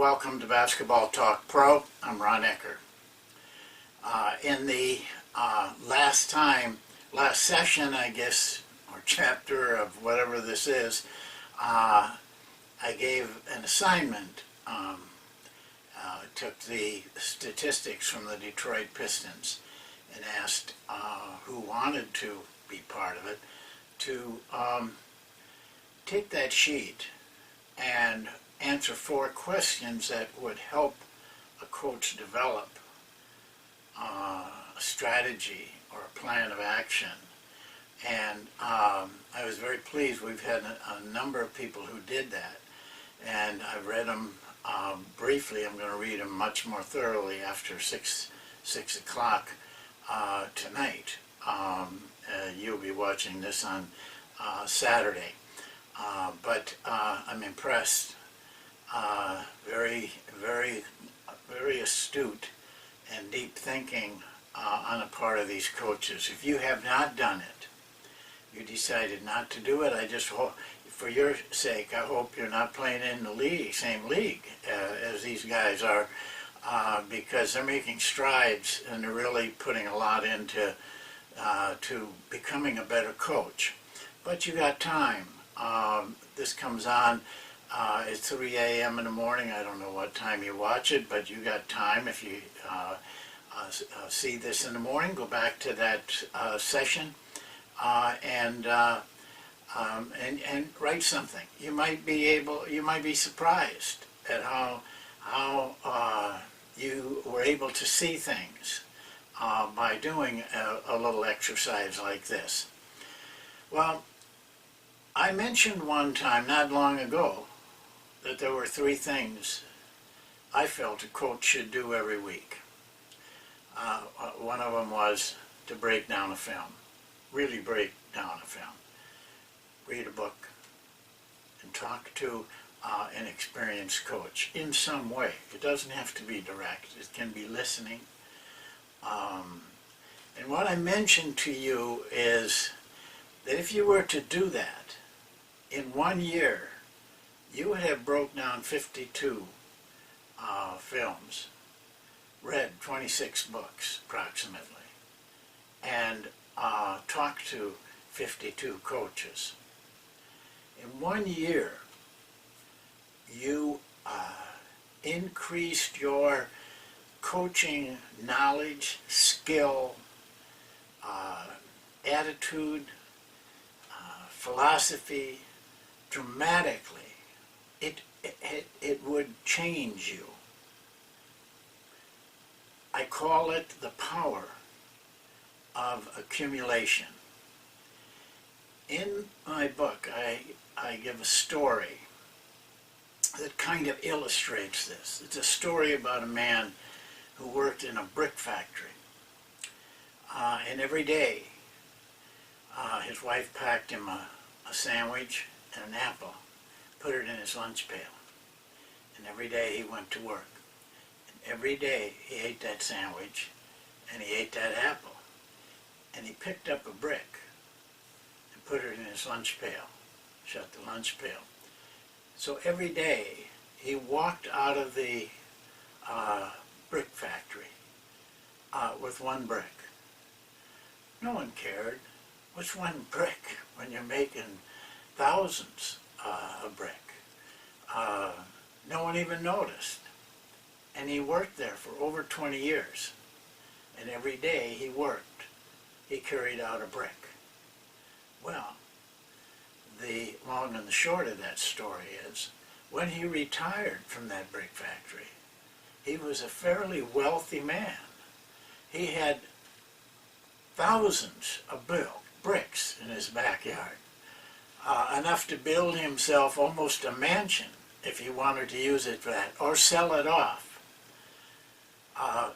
welcome to Basketball Talk Pro. I'm Ron Ekker. In the last session, I guess, or chapter of whatever this is, I gave an assignment. Took the statistics from the Detroit Pistons and asked who wanted to be part of it to take that sheet and answer 4 questions that would help a coach develop a strategy or a plan of action. And I was very pleased. We've had a number of people who did that, and I've read them briefly. I'm going to read them much more thoroughly after 6 o'clock tonight. You'll be watching this on Saturday. But I'm impressed. Very astute and deep thinking on the part of these coaches. If you have not done it, you decided not to do it, I just hope, for your sake, I hope you're not playing in the same league as these guys are, because they're making strides and they're really putting a lot into to becoming a better coach. But you got time. This comes on at 3 a.m. in the morning. I don't know what time you watch it, but you got time. If you see this in the morning, go back to that session and write something. You might be surprised at how you were able to see things by doing a little exercise like this. Well, I mentioned one time, not long ago, that there were 3 things I felt a coach should do every week. One of them was to break down a film, really break down a film. Read a book and talk to an experienced coach in some way. It doesn't have to be direct. It can be listening. And what I mentioned to you is that if you were to do that, in 1 year, you would have broke down 52 films, read 26 books approximately, and talked to 52 coaches. In 1 year, you increased your coaching knowledge, skill, attitude, philosophy dramatically. It would change you. I call it the power of accumulation. In my book, I give a story that kind of illustrates this. It's a story about a man who worked in a brick factory. And every day, his wife packed him a sandwich and an apple, put it in his lunch pail. And every day he went to work. And every day he ate that sandwich and he ate that apple. And he picked up a brick and put it in his lunch pail, shut the lunch pail. So every day he walked out of the brick factory with 1 brick. No one cared. What's 1 brick when you're making thousands a brick? No one even noticed. And he worked there for over 20 years. And every day he worked, he carried out a brick. Well, the long and the short of that story is, when he retired from that brick factory, he was a fairly wealthy man. He had thousands of bricks in his backyard, enough to build himself almost a mansion if he wanted to use it for that, or sell it off.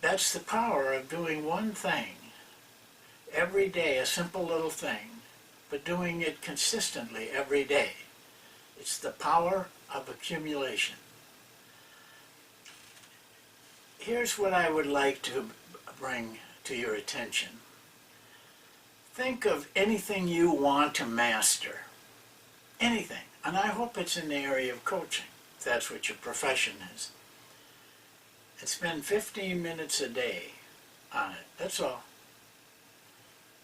That's the power of doing one thing every day, a simple little thing, but doing it consistently every day. It's the power of accumulation. Here's what I would like to bring to your attention. Think of anything you want to master. Anything. And I hope it's in the area of coaching, if that's what your profession is. and spend 15 minutes a day on it. That's all.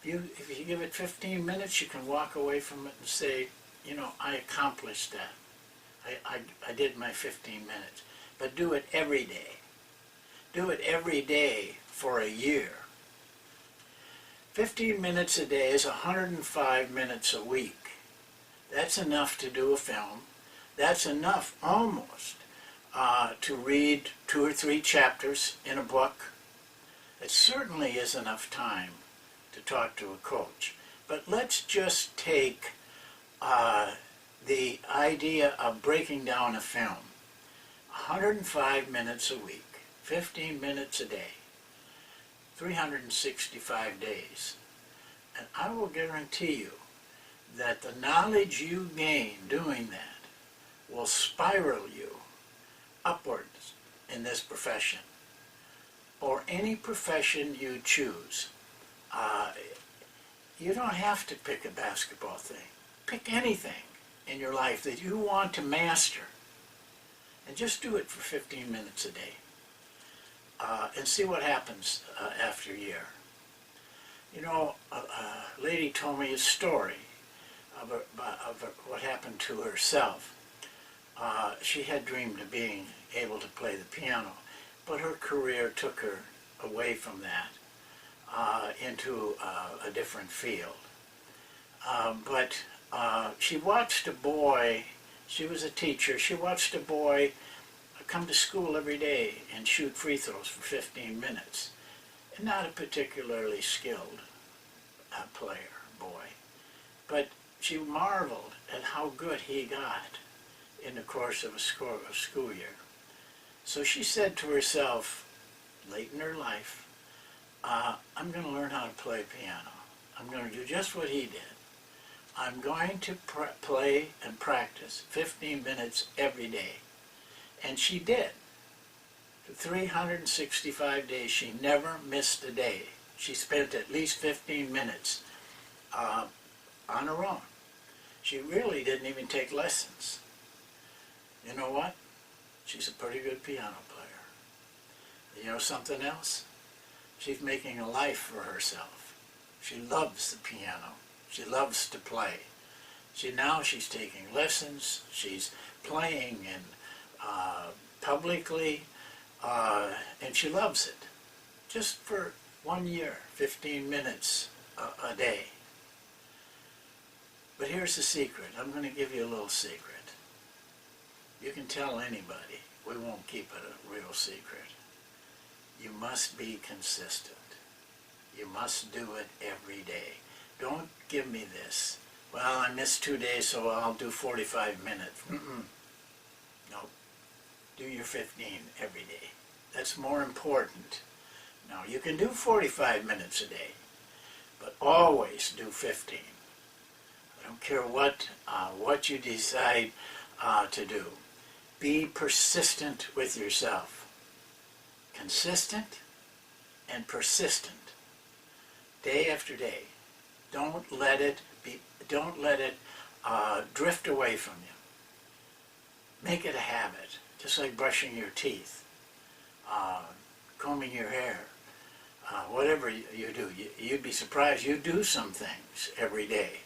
If you give it 15 minutes, you can walk away from it and say, you know, I accomplished that. I did my 15 minutes. But do it every day. Do it every day for a year. 15 minutes a day is 105 minutes a week. That's enough to do a film. That's enough, almost, to read 2 or 3 chapters in a book. It certainly is enough time to talk to a coach. But let's just take the idea of breaking down a film. 105 minutes a week, 15 minutes a day, 365 days. And I will guarantee you that the knowledge you gain doing that will spiral you upwards in this profession, or any profession you choose. You don't have to pick a basketball thing. Pick anything in your life that you want to master, and just do it for 15 minutes a day, and see what happens after a year. You know, a lady told me a story of what happened to herself. She had dreamed of being able to play the piano, but her career took her away from that into a different field. But she watched a boy, she was a teacher, she watched a boy come to school every day and shoot free throws for 15 minutes. And not a particularly skilled player, boy. But she marveled at how good he got in the course of a school year. So she said to herself, late in her life, I'm going to learn how to play piano. I'm going to do just what he did. I'm going to play and practice 15 minutes every day. And she did. For 365 days, she never missed a day. She spent at least 15 minutes on her own. She really didn't even take lessons. You know what? She's a pretty good piano player. You know something else? She's making a life for herself. She loves the piano. She loves to play. Now she's taking lessons. She's playing in publicly, and she loves it. Just for 1 year, 15 minutes a day. But here's the secret. I'm going to give you a little secret. You can tell anybody. We won't keep it a real secret. You must be consistent. You must do it every day. Don't give me this. Well, I missed 2 days, so I'll do 45 minutes. No. Do your 15 every day. That's more important. Now, you can do 45 minutes a day, but always do 15. I don't care what you decide to do. Be persistent with yourself. Consistent and persistent. Day after day. Don't let it drift away from you. Make it a habit, just like brushing your teeth, combing your hair, whatever you do. You'd be surprised. You do some things every day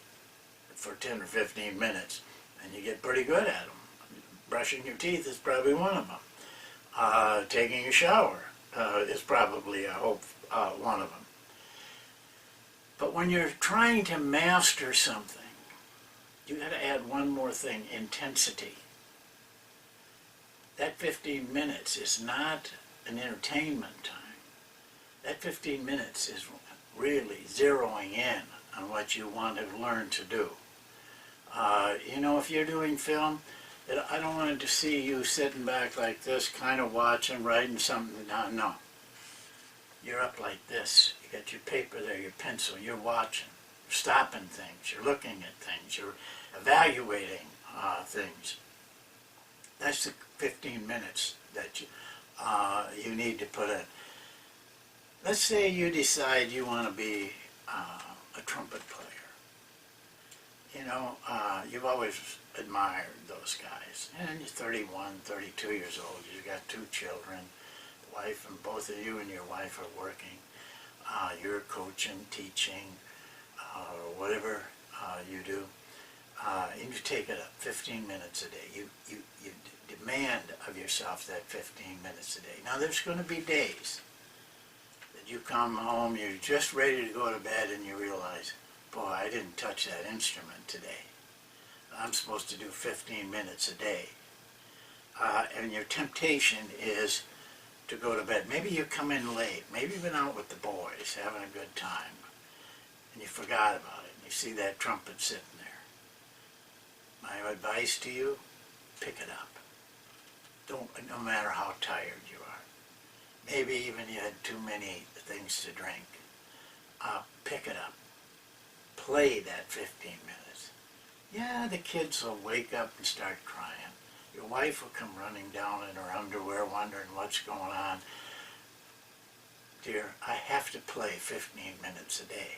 for 10 or 15 minutes, and you get pretty good at them. Brushing your teeth is probably one of them. Taking a shower is probably, I hope, one of them. But when you're trying to master something, you got to add one more thing: intensity. That 15 minutes is not an entertainment time. That 15 minutes is really zeroing in on what you want to learn to do. You know, if you're doing film, I don't want to see you sitting back like this, kind of watching, writing something down. No. You're up like this. You got your paper there, your pencil. You're watching. You're stopping things. You're looking at things. You're evaluating things. That's the 15 minutes that you need to put in. Let's say you decide you want to be a trumpet player. You know, you've always admired those guys. And you're 31, 32 years old. You've got 2 children, wife, and both of you and your wife are working, you're coaching, teaching, or whatever you do, and you take it up 15 minutes a day. You demand of yourself that 15 minutes a day. Now there's going to be days that you come home, you're just ready to go to bed, and you realize, boy, I didn't touch that instrument today. I'm supposed to do 15 minutes a day. And your temptation is to go to bed. Maybe you come in late. Maybe you've been out with the boys having a good time, and you forgot about it. And you see that trumpet sitting there. My advice to you, pick it up. No matter how tired you are. Maybe even you had too many things to drink. Pick it up. Play that 15 minutes. Yeah, the kids will wake up and start crying. Your wife will come running down in her underwear wondering what's going on. Dear, I have to play 15 minutes a day.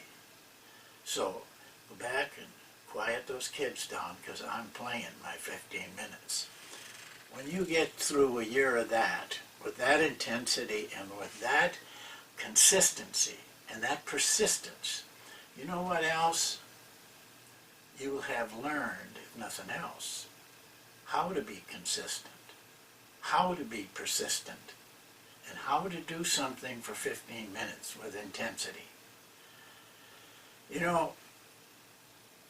So go back and quiet those kids down because I'm playing my 15 minutes. When you get through a year of that, with that intensity and with that consistency and that persistence, you know what else? You will have learned, if nothing else, how to be consistent, how to be persistent, and how to do something for 15 minutes with intensity. You know,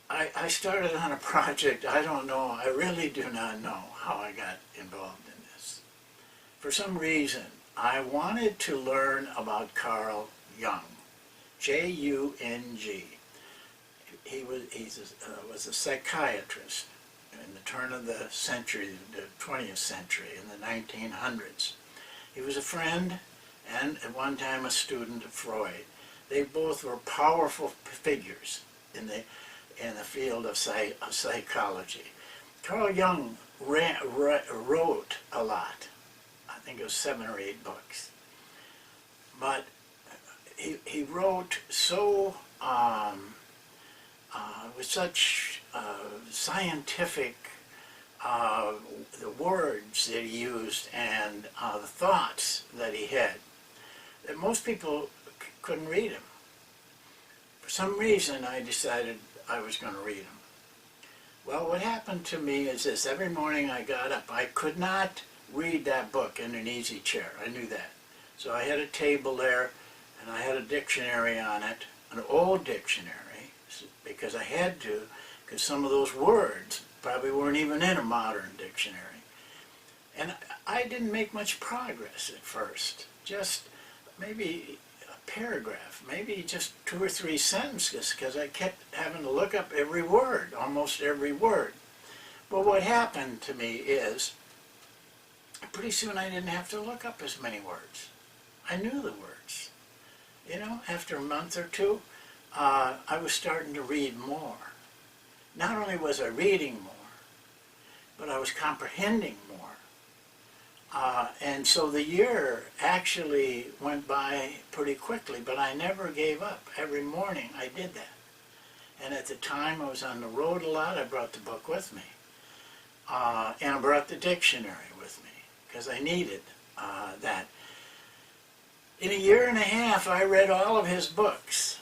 I started on a project, I don't know, I really do not know how I got involved in this. For some reason, I wanted to learn about Carl Jung, J-U-N-G. He was a psychiatrist in the turn of the century, the 20th century, in the 1900s. He was a friend and at one time a student of Freud. They both were powerful figures in the field of psychology. Carl Jung wrote a lot. I think it was 7 or 8 books. But he wrote so with such scientific the words that he used and the thoughts that he had that most people couldn't read him. For some reason I decided I was going to read him. Well, what happened to me is this. Every morning I got up. I could not read that book in an easy chair. I knew that. So I had a table there and I had a dictionary on it, an old dictionary, because I had to, because some of those words probably weren't even in a modern dictionary. And I didn't make much progress at first, just maybe a paragraph, maybe just 2 or 3 sentences, because I kept having to look up every word, almost every word. But what happened to me is, pretty soon I didn't have to look up as many words. I knew the words. You know, after a month or two, I was starting to read more. Not only was I reading more, but I was comprehending more. And so the year actually went by pretty quickly, but I never gave up. Every morning I did that. And at the time I was on the road a lot, I brought the book with me. And I brought the dictionary with me, because I needed that. In a year and a half, I read all of his books.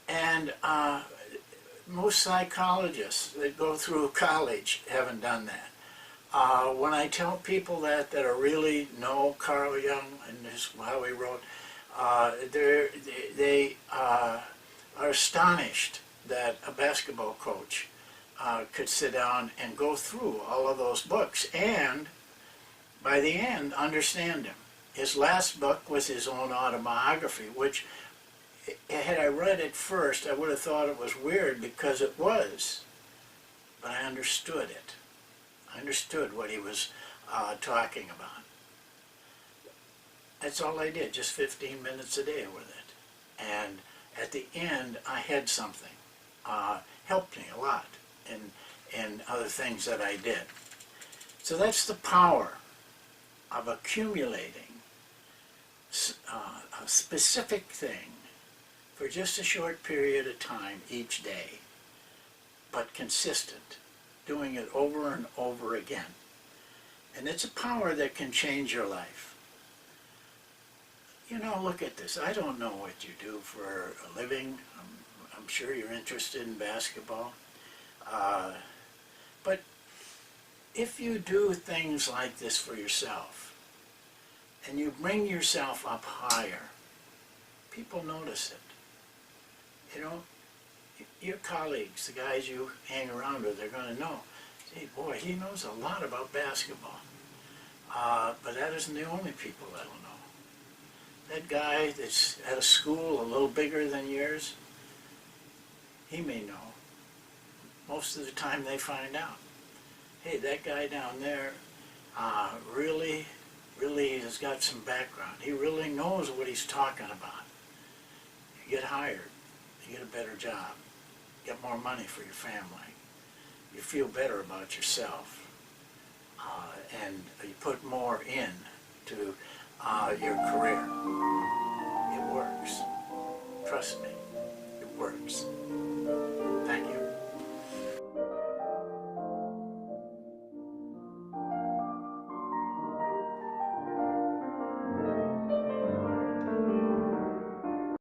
And most psychologists that go through college haven't done that. When I tell people that are really know Carl Jung and how he wrote, they are astonished that a basketball coach could sit down and go through all of those books and, by the end, understand him. His last book was his own autobiography, which, had I read it first, I would have thought it was weird, because it was. But I understood it. I understood what he was talking about. That's all I did, just 15 minutes a day with it. And at the end, I had something. Helped me a lot in other things that I did. So that's the power of accumulating a specific thing for just a short period of time each day, but consistent, doing it over and over again. And it's a power that can change your life. You know, look at this. I don't know what you do for a living. I'm sure you're interested in basketball. But if you do things like this for yourself, and you bring yourself up higher, people notice it. You know, your colleagues, the guys you hang around with, they're going to know, hey, boy, he knows a lot about basketball. But that isn't the only people that'll know. That guy that's at a school a little bigger than yours, he may know. Most of the time they find out. Hey, that guy down there really has got some background. He really knows what he's talking about. You get hired, you get a better job, get more money for your family. You feel better about yourself. And you put more in to your career. It works. Trust me.